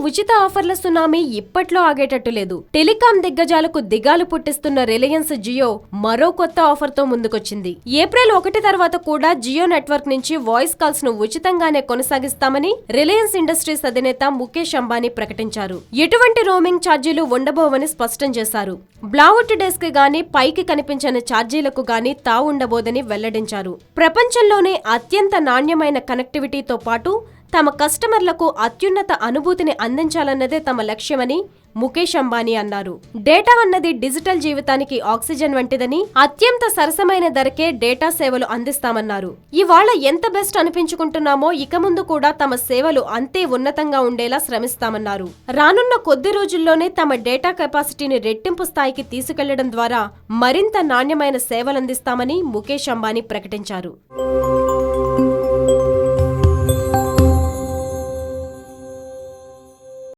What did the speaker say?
ఉచిత ఆఫర్ల సునామీ ఇప్పట్లో ఆగేటట్టు లేదు. టెలికాం దిగ్గజాలకు దిగాలు పుట్టిస్తున్న రిలయన్స్ జియో మరో కొత్త ఆఫర్ తో ముందుకొచ్చింది. ఏప్రిల్ 1 తర్వాత కూడా జియో నెట్వర్క్ నుంచి వాయిస్ కాల్స్ ను ఉచితంగానే కొనసాగిస్తామని రిలయన్స్ ఇండస్ట్రీస్ అధినేత ముఖేష్ అంబానీ ప్రకటించారు. ఎటువంటి రోమింగ్ ఛార్జీలు ఉండబోవని స్పష్టం చేశారు. బ్లౌట్ డేస్ కి గానీ పైకి కనిపించని ఛార్జీలకు గానీ తావుండబోదని వెల్లడించారు. ప్రపంచంలోనే అత్యంత నాణ్యమైన కనెక్టివిటీతో పాటు తమ కస్టమర్లకు అత్యున్నత అనుభూతిని అందించాలన్నదే తమ లక్ష్యమని ముఖేష్ అంబానీ అన్నారు. డేటా అన్నది డిజిటల్ జీవితానికి ఆక్సిజన్ వంటిదని, అత్యంత సరసమైన ధరకే డేటా సేవలు అందిస్తామన్నారు. ఇవాళ ఎంత బెస్ట్ అనిపించుకుంటున్నామో ఇక ముందు కూడా తమ సేవలు అంతే ఉన్నతంగా ఉండేలా శ్రమిస్తామన్నారు. రానున్న కొద్ది రోజుల్లోనే తమ డేటా కెపాసిటీని రెట్టింపు స్థాయికి తీసుకెళ్లడం ద్వారా మరింత నాణ్యమైన సేవలందిస్తామని ముఖేష్ అంబానీ ప్రకటించారు.